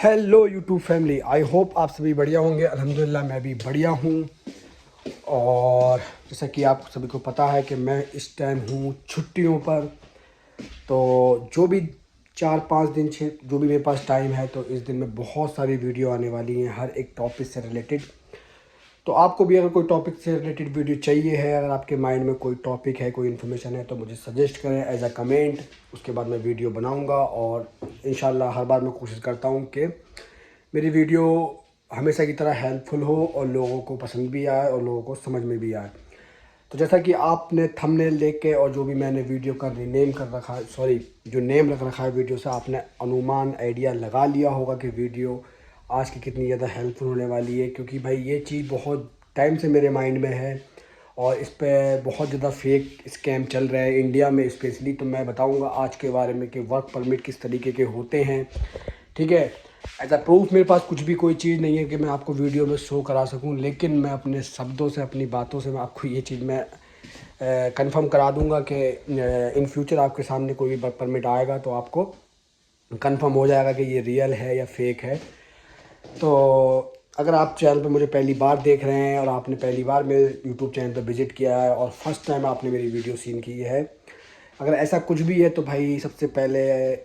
Hello YouTube family, I hope आप सभी बढ़िया होंगे। अल्हम्दुलिल्लाह मैं भी बढ़िया हूँ। और जैसा कि आप सभी को पता है कि मैं इस टाइम हूँ छुट्टियों पर। तो जो भी 4-5 दिन जो भी मेरे पास टाइम है, तो इस दिन में बहुत सारी वीडियो आने वाली हैं हर एक टॉपिक से रिलेटेड। तो आपको भी अगर कोई टॉपिक से रिलेटेड वीडियो चाहिए है, अगर आपके माइंड में कोई टॉपिक है, कोई इन्फॉर्मेशन है, तो मुझे सजेस्ट करें एज अ कमेंट। उसके बाद मैं वीडियो बनाऊंगा और इंशाल्लाह हर बार मैं कोशिश करता हूं कि मेरी वीडियो हमेशा की तरह हेल्पफुल हो और लोगों को पसंद भी आए और लोगों को समझ में भी आए। तो जैसा कि आपने थंबनेल देख के और जो भी मैंने वीडियो का रीनेम कर रखा है, सॉरी, जो नेम रख रखा है वीडियो से, आपने अनुमान आइडिया लगा लिया होगा कि वीडियो आज की कितनी ज़्यादा हेल्पफुल होने वाली है। क्योंकि भाई ये चीज़ बहुत टाइम से मेरे माइंड में है और इस पे बहुत ज़्यादा फेक स्कैम चल रहा है इंडिया में स्पेशली। तो मैं बताऊंगा आज के बारे में कि वर्क परमिट किस तरीके के होते हैं। ठीक है, एज अ प्रूफ मेरे पास कुछ भी कोई चीज़ नहीं है कि मैं आपको वीडियो में शो करा सकूं, लेकिन मैं अपने शब्दों से, अपनी बातों से मैं आपको ये चीज़ मैं कंफर्म करा दूंगा कि इन फ्यूचर आपके सामने कोई भी वर्क परमिट आएगा तो आपको कंफर्म हो जाएगा कि ये रियल है या फेक है। तो अगर आप चैनल पर मुझे पहली बार देख रहे हैं और आपने पहली बार मेरे यूट्यूब चैनल पर विज़िट किया है और फर्स्ट टाइम आपने मेरी वीडियो सीन की है, अगर ऐसा कुछ भी है, तो भाई सबसे पहले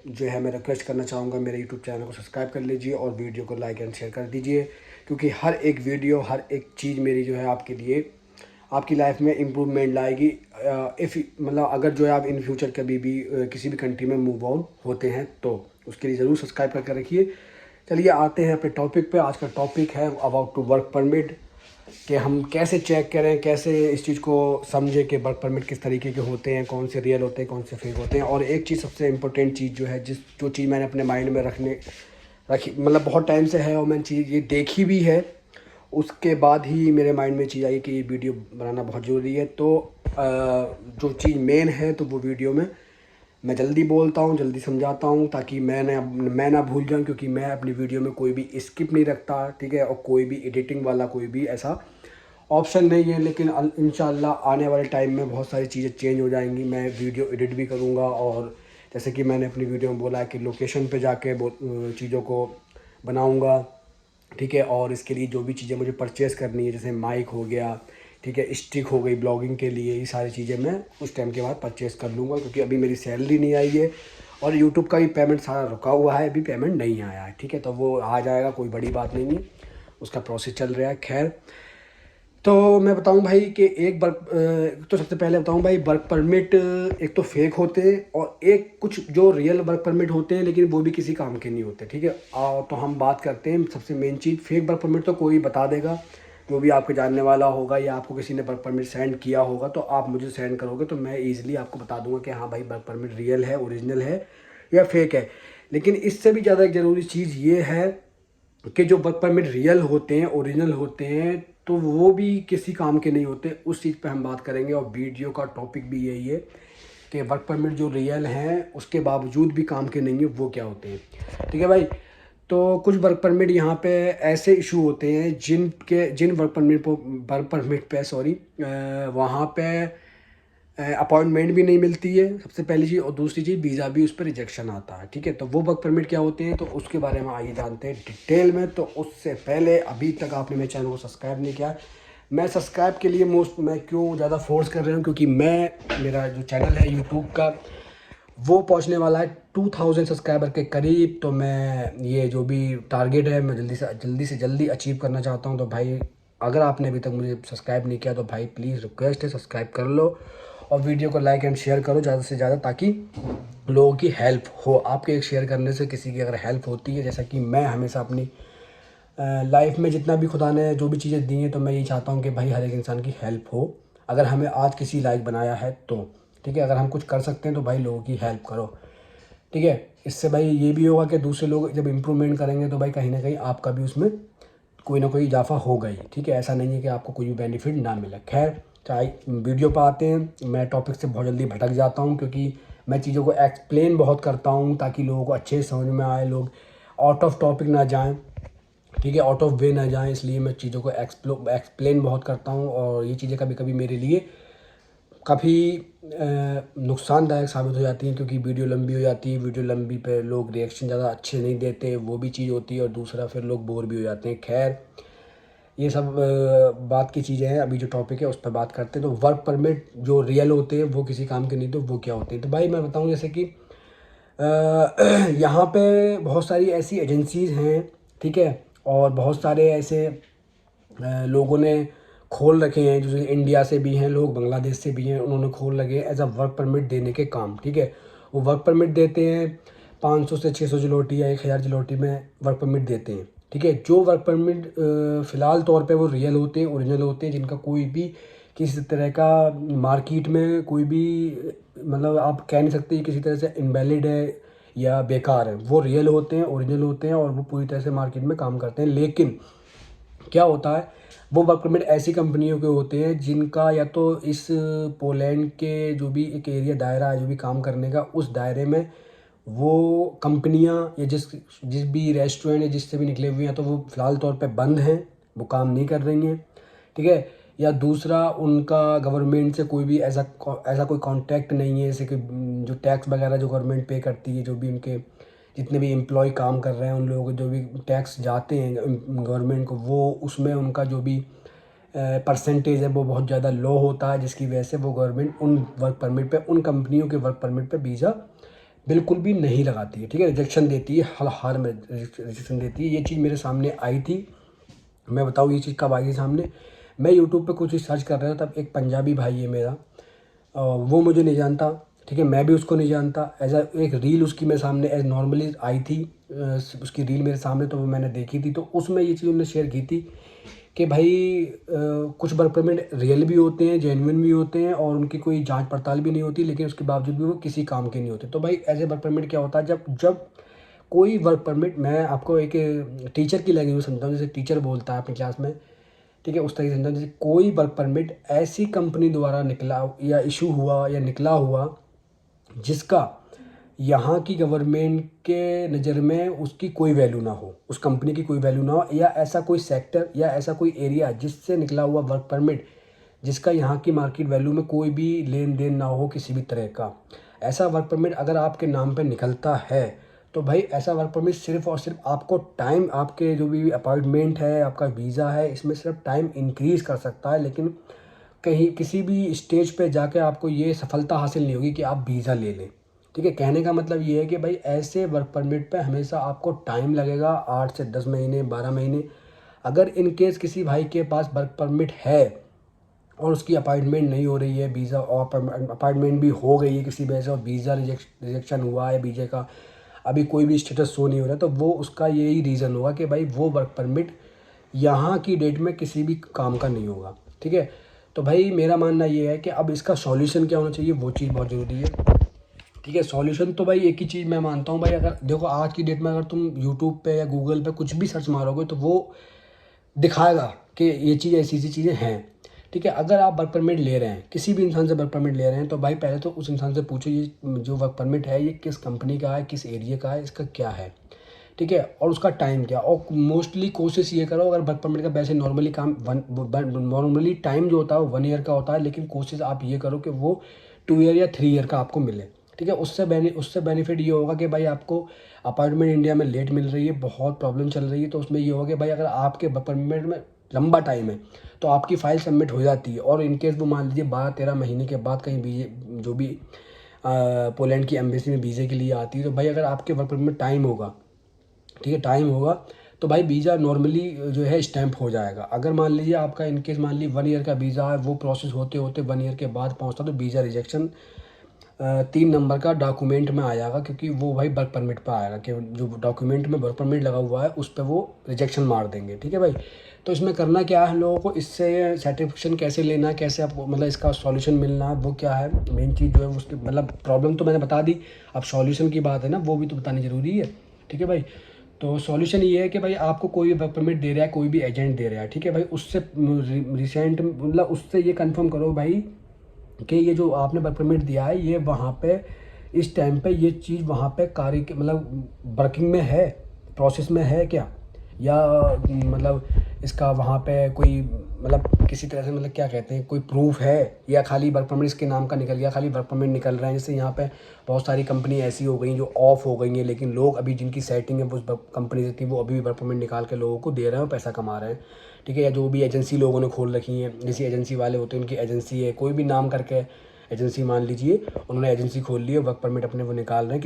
जो है मैं रिक्वेस्ट करना चाहूँगा, मेरे यूट्यूब चैनल को सब्सक्राइब कर लीजिए और वीडियो को लाइक एंड शेयर कर दीजिए। क्योंकि हर एक वीडियो, हर एक चीज़ मेरी जो है आपके लिए, आपकी लाइफ में इम्प्रूवमेंट लाएगी। इफ़ मतलब अगर जो है आप इन फ्यूचर कभी भी किसी भी कंट्री में मूव ऑन होते हैं तो उसके लिए ज़रूर सब्सक्राइब करके रखिए। चलिए आते हैं अपने टॉपिक पे। आज का टॉपिक है अबाउट टू वर्क परमिट, कि हम कैसे चेक करें, कैसे इस चीज़ को समझें कि वर्क परमिट किस तरीके के होते हैं, कौन से रियल होते हैं, कौन से फेक होते हैं। और एक चीज़, सबसे इम्पोर्टेंट चीज़ जो है, जो चीज़ मैंने अपने माइंड में रखी, मतलब बहुत टाइम से है और मैंने चीज़ ये देखी भी है, उसके बाद ही मेरे माइंड में चीज़ आई कि ये वीडियो बनाना बहुत ज़रूरी है। तो जो चीज़ मेन है तो वो वीडियो में मैं जल्दी बोलता हूँ, जल्दी समझाता हूँ, ताकि मैं ना भूल जाऊँ। क्योंकि मैं अपनी वीडियो में कोई भी स्किप नहीं रखता, ठीक है, और कोई भी एडिटिंग वाला कोई भी ऐसा ऑप्शन नहीं है। लेकिन इंशाल्लाह आने वाले टाइम में बहुत सारी चीज़ें चेंज हो जाएंगी। मैं वीडियो एडिट भी करूँगा और जैसे कि मैंने अपनी वीडियो में बोला है कि लोकेशन पे जाके चीज़ों को बनाऊँगा। ठीक है, और इसके लिए जो भी चीज़ें मुझे परचेज़ करनी है, जैसे माइक हो गया, ठीक है, स्टिक हो गई ब्लॉगिंग के लिए, ये सारी चीज़ें मैं उस टाइम के बाद परचेज़ कर लूँगा। क्योंकि अभी मेरी सैलरी नहीं आई है और यूट्यूब का भी पेमेंट सारा रुका हुआ है, अभी पेमेंट नहीं आया है। ठीक है, तो वो आ जाएगा, कोई बड़ी बात नहीं है, उसका प्रोसेस चल रहा है। खैर, तो मैं बताऊं भाई कि तो सबसे पहले बताऊं भाई, वर्क परमिट एक तो फेक होते हैं और एक कुछ जो रियल वर्क परमिट होते हैं, लेकिन वो भी किसी काम के नहीं होते। ठीक है, तो हम बात करते हैं सबसे मेन चीज़। फेक वर्क परमिट तो कोई बता देगा, जो भी आपके जानने वाला होगा या आपको किसी ने वर्क परमिट सेंड किया होगा, तो आप मुझे सेंड करोगे तो मैं ईजिली आपको बता दूंगा कि हाँ भाई वर्क परमिट रियल है, ओरिजिनल है या फेक है। लेकिन इससे भी ज़्यादा एक ज़रूरी चीज़ ये है कि जो वर्क परमिट रियल होते हैं, ओरिजिनल होते हैं, तो वो भी किसी काम के नहीं होते। उस चीज़ पे हम बात करेंगे और वीडियो का टॉपिक भी यही है कि वर्क परमिट जो रियल हैं उसके बावजूद भी काम के नहीं है, वो क्या होते हैं। ठीक है भाई, तो कुछ वर्क परमिट यहाँ पे ऐसे इशू होते हैं जिन वर्क परमिट पे सॉरी, वहाँ पे अपॉइंटमेंट भी नहीं मिलती है, सबसे पहली चीज़। और दूसरी चीज़, वीज़ा भी उस पर रिजेक्शन आता है। ठीक है, तो वो वर्क परमिट क्या होते हैं, तो उसके बारे में आइए जानते हैं डिटेल में। तो उससे पहले अभी तक आपने मेरे चैनल को सब्सक्राइब नहीं किया, मैं सब्सक्राइब के लिए मैं क्यों ज़्यादा फोर्स कर रहा हूँ, क्योंकि मेरा जो चैनल है यूट्यूब का, वो पहुंचने वाला है 2000 सब्सक्राइबर के करीब। तो मैं ये जो भी टारगेट है, मैं जल्दी अचीव करना चाहता हूं। तो भाई अगर आपने अभी तक मुझे सब्सक्राइब नहीं किया तो भाई प्लीज़ रिक्वेस्ट है, सब्सक्राइब कर लो और वीडियो को लाइक एंड शेयर करो ज़्यादा से ज़्यादा, ताकि लोगों की हेल्प हो। आपके एक शेयर करने से किसी की अगर हेल्प होती है, जैसा कि मैं हमेशा अपनी लाइफ में जितना भी खुदा ने जो भी चीज़ें दी हैं, तो मैं ये चाहता हूँ कि भाई हर एक इंसान की हेल्प हो। अगर हमें आज किसी लायक बनाया है तो ठीक है, अगर हम कुछ कर सकते हैं तो भाई लोगों की हेल्प करो। ठीक है, इससे भाई ये भी होगा कि दूसरे लोग जब इम्प्रूवमेंट करेंगे तो भाई कहीं ना कहीं आपका भी उसमें कोई ना कोई इजाफा होगा ही। ठीक है, ऐसा नहीं है कि आपको कोई भी बेनिफिट ना मिले। खैर, चाहे वीडियो पर आते हैं। मैं टॉपिक से बहुत जल्दी भटक जाता हूँ क्योंकि मैं चीज़ों को एक्सप्लेन बहुत करता हूँ ताकि लोगों को अच्छे से समझ में आए, लोग आउट ऑफ टॉपिक ना जाएं, ठीक है, आउट ऑफ वे ना जाएं। इसलिए मैं चीज़ों को एक्सप्लेन बहुत करता हूँ और ये चीज़ें कभी कभी मेरे लिए काफ़ी नुकसानदायक साबित हो जाती हैं, क्योंकि वीडियो लंबी हो जाती है। वीडियो लंबी पे लोग रिएक्शन ज़्यादा अच्छे नहीं देते, वो भी चीज़ होती है। और दूसरा फिर लोग बोर भी हो जाते हैं। खैर, ये सब बात की चीज़ें हैं। अभी जो टॉपिक है उस पर बात करते हैं। तो वर्क परमिट जो रियल होते हैं वो किसी काम के नहीं, तो वो क्या होते हैं? तो भाई मैं बताऊं, जैसे कि यहाँ पे बहुत सारी ऐसी एजेंसीज़ हैं, ठीक है, और बहुत सारे ऐसे लोगों ने खोल रखे हैं, जैसे इंडिया से भी हैं लोग, बांग्लादेश से भी हैं, उन्होंने खोल रखे हैं एज अ वर्क परमिट देने के काम, ठीक है। वो वर्क परमिट देते हैं 500 से 600 जलोटी या 1000 जलोटी में वर्क परमिट देते हैं, ठीक है। जो वर्क परमिट फ़िलहाल तौर पे वो रियल होते हैं, ओरिजिनल होते हैं, जिनका कोई भी किसी तरह का मार्केट में कोई भी मतलब आप कह नहीं सकते किसी तरह से इनवैलिड है या बेकार है। वो रियल होते हैं, ओरिजिनल होते हैं, और वो पूरी तरह से मार्केट में काम करते हैं। लेकिन क्या होता है, वो वर्क परमिट ऐसी कंपनियों के होते हैं जिनका या तो इस पोलैंड के जो भी एक एरिया दायरा है जो भी काम करने का, उस दायरे में वो कंपनियां या जिस जिस भी रेस्टोरेंट या जिससे भी निकले हुए हैं, तो वो फ़िलहाल तौर पे बंद हैं, वो काम नहीं कर रही हैं, ठीक है। या दूसरा, उनका गवर्नमेंट से कोई भी ऐसा कोई कॉन्टैक्ट नहीं है, जैसे कि जो टैक्स वगैरह जो गवर्नमेंट पे करती है, जो भी उनके जितने भी एम्प्लॉय काम कर रहे हैं उन लोगों को जो भी टैक्स जाते हैं गवर्नमेंट को, वो उसमें उनका जो भी परसेंटेज है वो बहुत ज़्यादा लो होता है, जिसकी वजह से वो गवर्नमेंट उन वर्क परमिट पे, उन कंपनियों के वर्क परमिट पे वीज़ा बिल्कुल भी नहीं लगाती है, ठीक है। रिजेक्शन देती है, हर हाल में रिजेक्शन देती है। ये चीज़ मेरे सामने आई थी। मैं बताऊँ ये चीज़ कब आई थी सामने? मैं यूट्यूब पे कुछ सर्च कर रहा था, तब एक पंजाबी भाई है मेरा, वो मुझे नहीं जानता, ठीक है, मैं भी उसको नहीं जानता। एज अ एक रील उसकी मेरे सामने एज नॉर्मली आई थी, उसकी रील मेरे सामने, तो वो मैंने देखी थी। तो उसमें ये चीज़ उन्होंने शेयर की थी कि भाई कुछ वर्क परमिट रियल भी होते हैं, जेन्युइन भी होते हैं, और उनकी कोई जांच पड़ताल भी नहीं होती, लेकिन उसके बावजूद भी वो किसी काम के नहीं होते। तो भाई ऐसे वर्क परमिट क्या होता है, जब जब कोई वर्क परमिट, मैं आपको एक टीचर की लैंग्वेज में समझाऊँ, जैसे टीचर बोलता है अपनी क्लास में, ठीक है, उस तरीके से समझाऊँ। जैसे कोई वर्क परमिट ऐसी कंपनी द्वारा निकला या इशू हुआ या निकला हुआ जिसका यहाँ की गवर्नमेंट के नज़र में उसकी कोई वैल्यू ना हो, उस कंपनी की कोई वैल्यू ना हो, या ऐसा कोई सेक्टर या ऐसा कोई एरिया जिससे निकला हुआ वर्क परमिट जिसका यहाँ की मार्केट वैल्यू में कोई भी लेन देन ना हो किसी भी तरह का, ऐसा वर्क परमिट अगर आपके नाम पे निकलता है, तो भाई ऐसा वर्क परमिट सिर्फ़ और सिर्फ आपको टाइम, आपके जो भी अपॉइंटमेंट है, आपका वीज़ा है, इसमें सिर्फ टाइम इंक्रीज़ कर सकता है। लेकिन कहीं किसी भी स्टेज पे जाके आपको ये सफलता हासिल नहीं होगी कि आप वीज़ा ले लें, ठीक है। कहने का मतलब ये है कि भाई ऐसे वर्क परमिट पे हमेशा आपको टाइम लगेगा, 8 से 10 महीने, 12 महीने। अगर इन केस किसी भाई के पास वर्क परमिट है और उसकी अपॉइंटमेंट नहीं हो रही है, वीज़ा और अपॉइंटमेंट भी हो गई है किसी वजह से, और वीज़ा रिजेक्शन हुआ है, वीज़े का अभी कोई भी स्टेटस शो नहीं हो रहा, तो वो उसका यही रीज़न होगा कि भाई वो वर्क परमिट यहाँ की डेट में किसी भी काम का नहीं होगा, ठीक है। तो भाई मेरा मानना ये है कि अब इसका सॉल्यूशन क्या होना चाहिए, वो चीज़ बहुत ज़रूरी है, ठीक है। सॉल्यूशन तो भाई एक ही चीज़ मैं मानता हूँ भाई, अगर देखो आज की डेट में अगर तुम यूट्यूब पे या गूगल पे कुछ भी सर्च मारोगे तो वो दिखाएगा कि ये चीज़ ऐसी ऐसी चीज़ें हैं, ठीक है। अगर आप वर्क परमिट ले रहे हैं, किसी भी इंसान से वर्क परमिट ले रहे हैं, तो भाई पहले तो उस इंसान से पूछो ये जो वर्क परमिट है ये किस कंपनी का है, किस एरिया का है, इसका क्या है, ठीक है, और उसका टाइम क्या। और मोस्टली कोशिश ये करो, अगर वर्क परमिट का वैसे नॉर्मली काम नॉर्मली टाइम जो होता है वो 1 ईयर का होता है, लेकिन कोशिश आप ये करो कि वो 2 ईयर या 3 ईयर का आपको मिले, ठीक है। उससे बेनिफिट ये होगा कि भाई आपको अपॉइंटमेंट इंडिया में लेट मिल रही है, बहुत प्रॉब्लम चल रही है, तो उसमें ये होगा कि भाई अगर आपके वर्क परमिट में लंबा टाइम है तो आपकी फ़ाइल सबमिट हो जाती है, और इनकेस वो मान लीजिए 12-13 महीने के बाद कहीं वीजे जो भी पोलैंड की एम्बेसी में वीज़े के लिए आती है, तो भाई अगर आपके वर्क परमिट में टाइम होगा, ठीक है, टाइम होगा, तो भाई वीज़ा नॉर्मली जो है स्टैंप हो जाएगा। अगर मान लीजिए आपका इनकेस मान लीजिए 1 ईयर का वीज़ा है, वो प्रोसेस होते होते 1 ईयर के बाद पहुंचता, तो वीज़ा रिजेक्शन 3 नंबर का डॉक्यूमेंट में आ जाएगा, क्योंकि वो भाई वर्क परमिट पर आएगा कि जो डॉक्यूमेंट में वर्क परमिट लगा हुआ है उस पर वो रिजेक्शन मार देंगे, ठीक है भाई। तो इसमें करना क्या है लोगों को, इससे सर्टिफिकेशन कैसे लेना है, कैसे आपको मतलब इसका सॉल्यूशन मिलना है, वो क्या है मेन चीज़ जो है उसकी, मतलब प्रॉब्लम तो मैंने बता दी, अब सॉल्यूशन की बात है ना, वो भी तो बतानी ज़रूरी है, ठीक है भाई। तो सॉल्यूशन ये है कि भाई आपको कोई भी वर्क परमिट दे रहा है, कोई भी एजेंट दे रहा है, ठीक है भाई, उससे रिसेंट मतलब उससे ये कंफर्म करो भाई कि ये जो आपने वर्क परमिट दिया है ये वहाँ पे इस टाइम पे ये चीज़ वहाँ पे कार्य के मतलब वर्किंग में है, प्रोसेस में है क्या, या मतलब इसका वहाँ पे कोई मतलब किसी तरह से मतलब क्या कहते हैं, कोई प्रूफ है या खाली वर्क परमिट इसके नाम का निकल गया, खाली वर्क परमिट निकल रहे हैं। जैसे यहाँ पे बहुत सारी कंपनी ऐसी हो गई जो ऑफ हो गई हैं, लेकिन लोग अभी जिनकी सेटिंग है वो कंपनी से थी वो अभी भी वर्क परमिट निकाल के लोगों को दे रहे हैं और पैसा कमा रहे हैं, ठीक है। या जो भी एजेंसी लोगों ने खोल रखी हैं, जैसे एजेंसी वाले होते हैं उनकी एजेंसी है, कोई भी नाम करके एजेंसी मान लीजिए, उन्होंने एजेंसी खोल ली है, वर्क परमिट अपने वो निकाल रहे हैं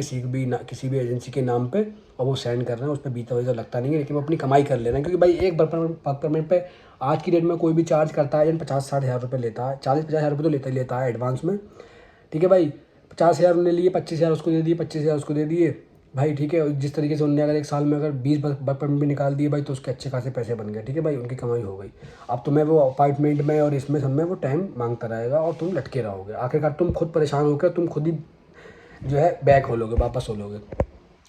किसी भी एजेंसी के नाम पे और वो सेंड कर रहे हैं। उस पर बीता वीजा लगता नहीं है, लेकिन वो अपनी कमाई कर ले रहे हैं, क्योंकि भाई एक वर्क परमिट पे आज की डेट में कोई भी चार्ज करता है, 50-60 हज़ार रुपये लेता है, 40-50 हज़ार रुपये तो लेता है एडवांस में, ठीक है भाई। 50 हज़ार उन्होंने लिए, 25 हज़ार उसको दे दिए, 25 हज़ार उसको दे दिए भाई, ठीक है। जिस तरीके से उन्होंने अगर एक साल में अगर 20 वर्क परमिट भी निकाल दिए भाई, तो उसके अच्छे खासे पैसे बन गए, ठीक है भाई, उनकी कमाई हो गई। अब तुम्हें वो अपार्टमेंट में और इसमें सब में वो टाइम मांगता रहेगा और तुम लटके रहोगे, आखिरकार तुम खुद परेशान होकर तुम खुद ही जो है बैक हो लोगे, वापस हो लोगे,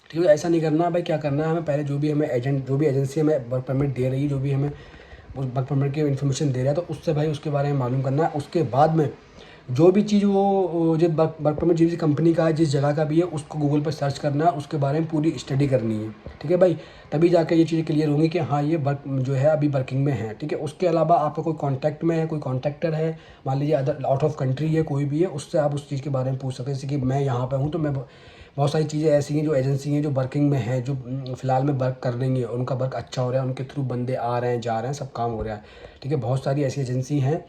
ठीक है। ऐसा नहीं करना भाई। क्या करना है हमें, पहले जो भी एजेंसी हमें वर्क परमिट दे रही है, जो भी हमें उस वर्क परमिट की इन्फॉर्मेशन दे रहा है, तो उससे भाई उसके बारे में मालूम करना है। उसके बाद में जो भी चीज़ वो जो वर्क परमिट जिस कंपनी का है, जिस जगह का भी है, उसको गूगल पर सर्च करना है, उसके बारे में पूरी स्टडी करनी है, ठीक है भाई। तभी जाकर ये चीज़ें क्लियर होंगी कि हाँ ये वर्क जो है अभी वर्किंग में है, ठीक है। उसके अलावा आपका कोई कॉन्टैक्ट में है, कोई कॉन्ट्रैक्टर है, मान लीजिए अदर आउट ऑफ कंट्री है, कोई भी है, उससे आप उस चीज़ के बारे में पूछ सकते हैं। जैसे कि मैं यहाँ पर हूँ तो मैं बहुत सारी चीज़ें ऐसी हैं जो एजेंसी हैं जो वर्किंग में हैं, जो फ़िलहाल में वर्क कर रही हैं, उनका वर्क अच्छा हो रहा है, उनके थ्रू बंदे आ रहे हैं, जा रहे हैं, सब काम हो रहा है, ठीक है। बहुत सारी ऐसी एजेंसी हैं,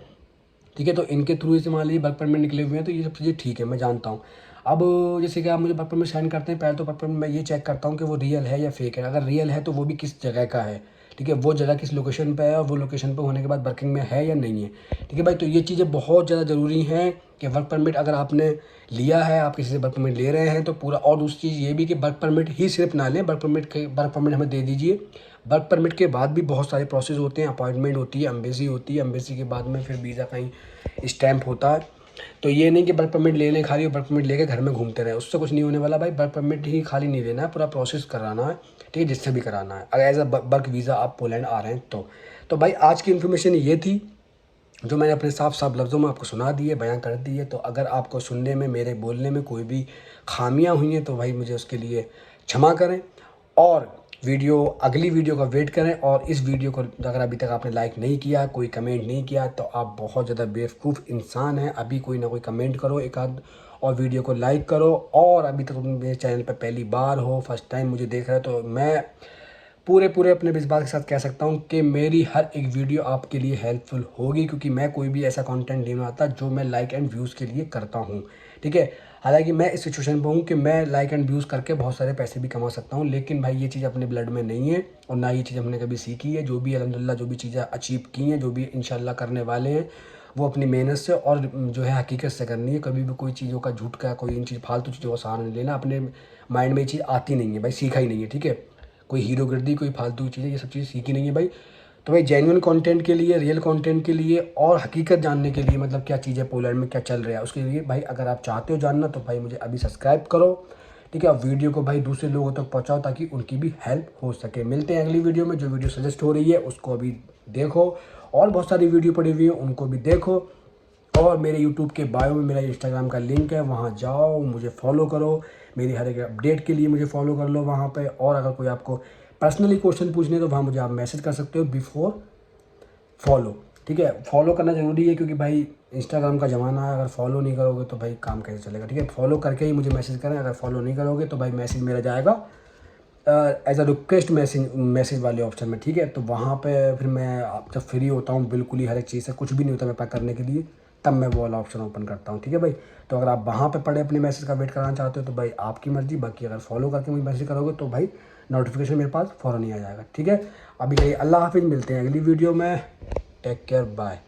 ठीक है। तो इनके थ्रू से मान लीजिए वर्क परमिट निकले हुए हैं, तो ये सब चीज़ें ठीक है, मैं जानता हूँ। अब जैसे कि आप मुझे वर्क परमिट सेंड करते हैं, पहले तो वर्क परमिट मैं ये चेक करता हूँ कि वो रियल है या फेक है। अगर रियल है तो वो भी किस जगह का है, ठीक है, वो जगह किस लोकेशन पे है और वो लोकेशन पे होने के बाद वर्किंग में है या नहीं है, ठीक है भाई। तो ये चीज़ें बहुत ज़्यादा ज़रूरी हैं कि वर्क परमिट अगर आपने लिया है, आप किसी से वर्क परमिट ले रहे हैं तो पूरा। और दूसरी चीज़ ये भी कि वर्क परमिट ही सिर्फ ना लें, वर्क परमिट हमें दे दीजिए। वर्क परमिट के बाद भी बहुत सारे प्रोसेस होते हैं, अपॉइंटमेंट होती है, एम्बेसी होती है, एम्बेसी के बाद में फिर वीज़ा कहीं स्टैंप होता है। तो ये नहीं कि वर्क परमिट ले लें खाली, वर्क परमिट लेके घर में घूमते रहें, उससे कुछ नहीं होने वाला भाई। वर्क परमिट ही खाली नहीं लेना है, पूरा प्रोसेस कराना है, ठीक है, जिससे भी कराना है। अगर एज अ वर्क वीज़ा आप पोलैंड आ रहे हैं तो भाई आज की इन्फॉर्मेशन ये थी जो मैंने अपने साफ साफ लफ्ज़ों में आपको सुना दी है, बयां कर दी है। तो अगर आपको सुनने में, मेरे बोलने में कोई भी खामियां हुई हैं तो भाई मुझे उसके लिए क्षमा करें, और अगली वीडियो का वेट करें। और इस वीडियो को अगर अभी तक आपने लाइक नहीं किया, कोई कमेंट नहीं किया, तो आप बहुत ज़्यादा बेवकूफ़ इंसान हैं। अभी कोई ना कोई कमेंट करो एक आध, और वीडियो को लाइक करो। और अभी तक मेरे चैनल पर पहली बार हो, फर्स्ट टाइम मुझे देख रहे हो, तो मैं पूरे अपने विश्वास के साथ कह सकता हूँ कि मेरी हर एक वीडियो आपके लिए हेल्पफुल होगी, क्योंकि मैं कोई भी ऐसा कंटेंट नहीं बनाता जो मैं लाइक एंड व्यूज़ के लिए करता हूँ, ठीक है। हालांकि मैं इस सिचुएशन पर हूँ कि मैं लाइक एंड व्यूज़ करके बहुत सारे पैसे भी कमा सकता हूँ, लेकिन भाई ये चीज़ अपने ब्लड में नहीं है और ना ये चीज़ हमने कभी सीखी है। जो भी अल्हम्दुलिल्लाह जो भी चीज़ें अचीव की हैं, जो भी इंशाल्लाह करने वाले हैं, वो अपनी मेहनत से और जो है हकीकत से करनी है। कभी भी कोई चीज़ों का झूठ का, कोई इन चीज़ फालतू चीज़ों का सहारा नहीं लेना। अपने माइंड में ये चीज़ आती नहीं है भाई, सीखा ही नहीं है, ठीक है। कोई हीरोगिर्दी, कोई फालतू चीज़ें, ये सब चीज़ें सीखी नहीं है भाई। तो भाई जेन्युइन कंटेंट के लिए, रियल कंटेंट के लिए और हकीकत जानने के लिए, मतलब क्या चीज़ है पोलैंड में, क्या चल रहा है, उसके लिए भाई अगर आप चाहते हो जानना तो भाई मुझे अभी सब्सक्राइब करो, ठीक है। और वीडियो को भाई दूसरे लोगों तक पहुंचाओ ताकि उनकी भी हेल्प हो सके। मिलते हैं अगली वीडियो में। जो वीडियो सजेस्ट हो रही है उसको अभी देखो, और बहुत सारी वीडियो पड़ी हुई है उनको भी देखो। और मेरे यूट्यूब के बायो में मेरा इंस्टाग्राम का लिंक है, वहाँ जाओ, मुझे फॉलो करो, मेरी हर एक अपडेट के लिए मुझे फॉलो कर लो वहाँ पे। और अगर कोई आपको पर्सनली क्वेश्चन पूछने तो वहाँ मुझे आप मैसेज कर सकते हो बिफोर फॉलो, ठीक है। फॉलो करना ज़रूरी है क्योंकि भाई इंस्टाग्राम का ज़माना है, अगर फॉलो नहीं करोगे तो भाई काम कैसे चलेगा, ठीक है। फॉलो करके ही मुझे मैसेज करें, अगर फॉलो नहीं करोगे तो भाई मैसेज मेरा जाएगा एज अ रिक्वेस्ट मैसेज वाले ऑप्शन में, ठीक है। तो वहाँ पे फिर मैं जब फ्री होता हूँ बिल्कुल ही, हर एक चीज़ से कुछ भी नहीं होता मेरे पास करने के लिए, तब मैं वो वाला ऑप्शन ओपन करता हूँ, ठीक है भाई। तो अगर आप वहाँ पे पढ़े अपने मैसेज का वेट कराना चाहते हो तो भाई आपकी मर्ज़ी। बाकी अगर फॉलो करके मुझे मैसेज करोगे तो भाई नोटिफिकेशन मेरे पास फ़ौरन ही आ जाएगा, ठीक है। अभी के लिए अल्लाह हाफिज़, मिलते हैं अगली वीडियो में। Take care, bye.